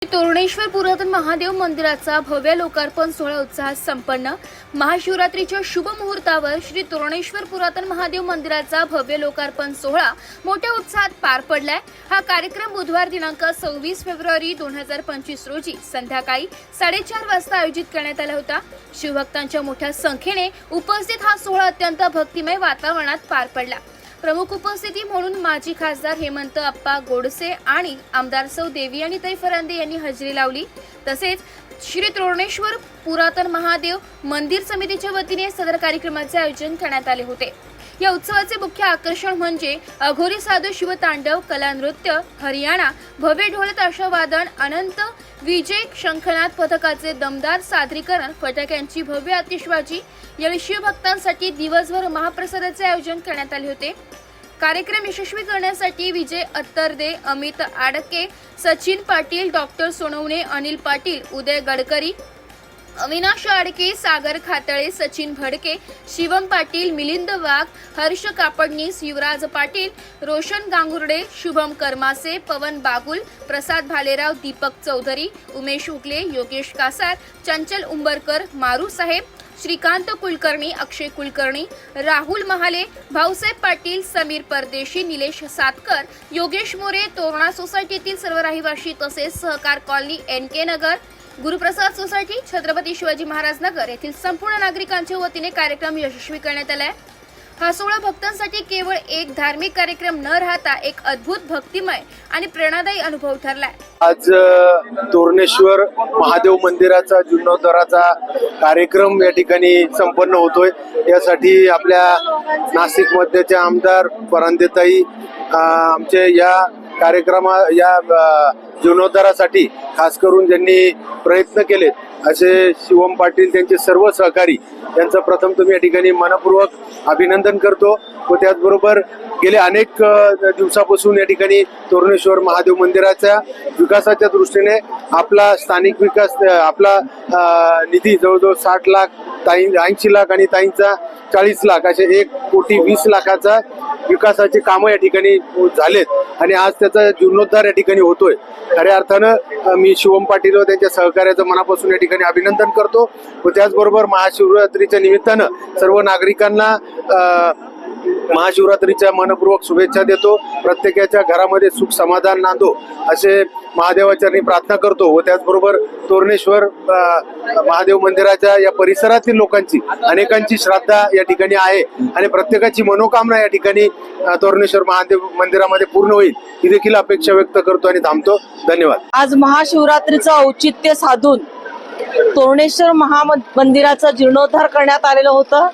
तोरणेश्वर पुरातन महादेव मंदिराचा भव्य लोकार्पण सोहळा उत्साहात संपन्न। महाशिवरात्रीच्या शुभ मुहूर्तावर श्री तोरणेश्वर पुरातन महादेव मंदिराचा भव्य लोकार्पण सोहळा मोठ्या उत्साहात पार पडलाय। हा कार्यक्रम बुधवार दिनांक 26 फेब्रुवारी 2025 रोजी संध्याकाळी 4:30 वाजता आयोजित करण्यात आला होता। शिवभक्तांच्या मोठ्या संख्येने उपस्थित हा सोहळा अत्यंत भक्तिमय वातावरणात पार पडला। प्रमुख उपस्थिती म्हणून माजी खासदार हेमंत अप्पा गोडसे आणि आमदार सौ देवयानीताई फरांदे यांनी हजेरी लावली। तसेच श्री तोरणेश्वर पुरातन महादेव मंदिर समितीच्या वतीने सदर कार्यक्रमाचे आयोजन करण्यात आले होते। या उत्सवाचे मुख्य आकर्षण म्हणजे अघोरी साधू शिवतांडव, कला नृत्य, हरियाणा, भव्य ढोल ताशा वादन, अनंत विजय शंखनाद पथकाचे दमदार सादरीकरण, फटाक्यांची भव्य आतिषबाजी या शिवभक्तांसाठी दिवसभर महाप्रसादाचे आयोजन करण्यात आले होते। कार्यक्रम यशस्वी करण्यासाठी विजय अत्तरदे, अमित आडके, सचिन पाटील, डॉक्टर सोनवणे, अनिल पाटील, उदय गडकरी, अविनाश आडके, सागर खातळे, सचिन भडके, शिवम पाटील, मिलिंद वाघ, हर्ष कापडनीस, युवराज पाटील, रोशन गांगुर्डे, शुभम करमासे, पवन बागुल, प्रसाद भालेराव, दीपक चौधरी, उमेश उगले, योगेश कासार, चंचल उंबरकर, मारू साहेब, श्रीकांत कुलकर्णी, अक्षय कुलकर्णी, राहुल महाले, भाऊसाहेब पाटील, समीर परदेशी, निलेश सातकर, योगेश मोरे, तोरणा सोसायटीतील सर्व रहिवासी तसेच सहकार कॉलनी NK नगर, गुरुप्रसाद सोसायटी, छत्रपती शिवाजी महाराज नगर येथील संपूर्ण नागरिकांच्या वतीने कार्यक्रम यशस्वी करण्यात आलाय। हा सोहळा भक्तांसाठी केवळ एक धार्मिक कार्यक्रम न राहता एक अद्भुत भक्तिमय आणि प्रेरणादायी अनुभव ठरलाय। आज तोरणेश्वर महादेव मंदिराचा जीर्णोद्धाराचा कार्यक्रम या ठिकाणी संपन्न होतोय। यासाठी आपल्या नाशिक मध्यचे आमदार फरांदेताई आमचे या या जीर्णोद्धारासाठी खास करून ज्यांनी प्रयत्न केलेत असे शिवम पाटील, त्यांचे सर्व सहकारी यांचं प्रथम तुम्ही या ठिकाणी मनपूर्वक अभिनंदन करतो। व त्याचबरोबर गेले अनेक दिवसापासून या ठिकाणी तोरणेश्वर महादेव मंदिराच्या विकासाच्या दृष्टीने आपला स्थानिक विकास आपला निधी जवळजवळ 60 लाख, 80 लाख आणि ताईंचा 40 लाख असे 1,20,00,000 विकासाची कामं या ठिकाणी झालेत आणि आज त्याचा जीर्णोद्धार या ठिकाणी होतोय। खऱ्या अर्थानं मी शिवम पाटील व त्यांच्या सहकार्याचं मनापासून या ठिकाणी अभिनंदन करतो व त्याचबरोबर महाशिवरात्रीच्या निमित्तानं सर्व नागरिकांना महाशिवरात्रीच्या मनपूर्वक शुभेच्छा देतो। प्रत्येकाच्या घरामध्ये सुख समाधान नांदो असे महादेवाचरणी प्रार्थना करतो व त्याचबरोबर तोरणेश्वर महादेव मंदिराच्या या परिसरातील लोकांची अनेकांची श्रद्धा या ठिकाणी आहे आणि प्रत्येकाची मनोकामना या ठिकाणी तोरणेश्वर महादेव मंदिरामध्ये पूर्ण होईल ही देखील अपेक्षा व्यक्त करतो आणि थांबतो। धन्यवाद। आज महाशिवरात्रीचं औचित्य साधून तोरणेश्वर महामंदिराचा जीर्णोद्धार करण्यात आलेलं होतं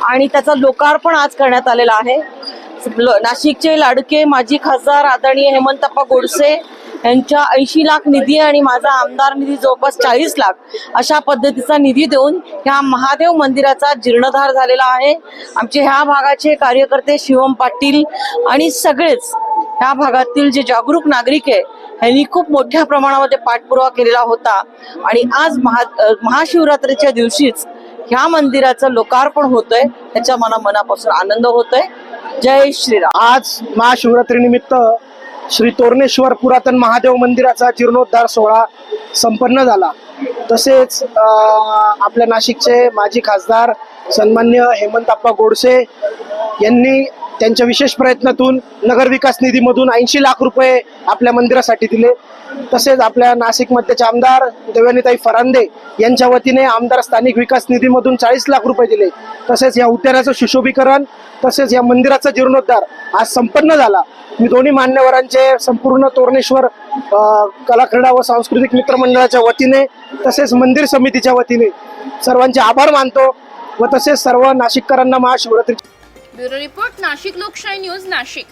आणि त्याचं लोकार्पण आज करण्यात आलेलं आहे। नाशिकचे लाडके माजी खासदार आदरणीय हेमंतप्पा गोडसे यांच्या 80 लाख निधी आणि माझा आमदार निधी जवळपास 40 लाख अशा पद्धतीचा निधी देऊन ह्या महादेव मंदिराचा जीर्णोद्धार झालेला आहे। आमचे ह्या भागाचे कार्यकर्ते शिवम पाटील आणि सगळेच ह्या भागातील जे जागरूक नागरिक आहे यांनी खूप मोठ्या प्रमाणामध्ये पाठपुरावा केलेला होता आणि आज महाशिवरात्रीच्या दिवशीच ह्या मंदिराचं लोकार्पण होतंय, त्याच्या मनापासून आनंद होतोय। जय श्रीराम। आज महाशिवरात्री निमित्त श्री तोरणेश्वर पुरातन महादेव मंदिराचा जीर्णोद्धार सोहळा संपन्न झाला। तसेच आपल्या नाशिकचे माजी खासदार सन्मान्य हेमंतप्पा गोडसे यांनी त्यांच्या विशेष प्रयत्नातून नगर विकास निधीमधून 80 लाख रुपये आपल्या मंदिरासाठी दिले। तसेच आपल्या नाशिक मध्यचे आमदार देवयानीताई फरांदे यांच्या वतीने आमदार स्थानिक विकास निधीमधून 40 लाख रुपये दिले। तसेच या उद्यानाचं सुशोभीकरण तसेच या मंदिराचा जीर्णोद्धार आज संपन्न झाला। मी दोन्ही मान्यवरांचे संपूर्ण तोरणेश्वर कला क्रीडा व सांस्कृतिक मित्र मंडळाच्या वतीने तसेच मंदिर समितीच्या वतीने सर्वांचे आभार मानतो व तसेच सर्व नाशिककरांना महाशिवरात्री। ब्युरो रिपोर्ट, नाशिक लोकशाही न्यूज, नाशिक।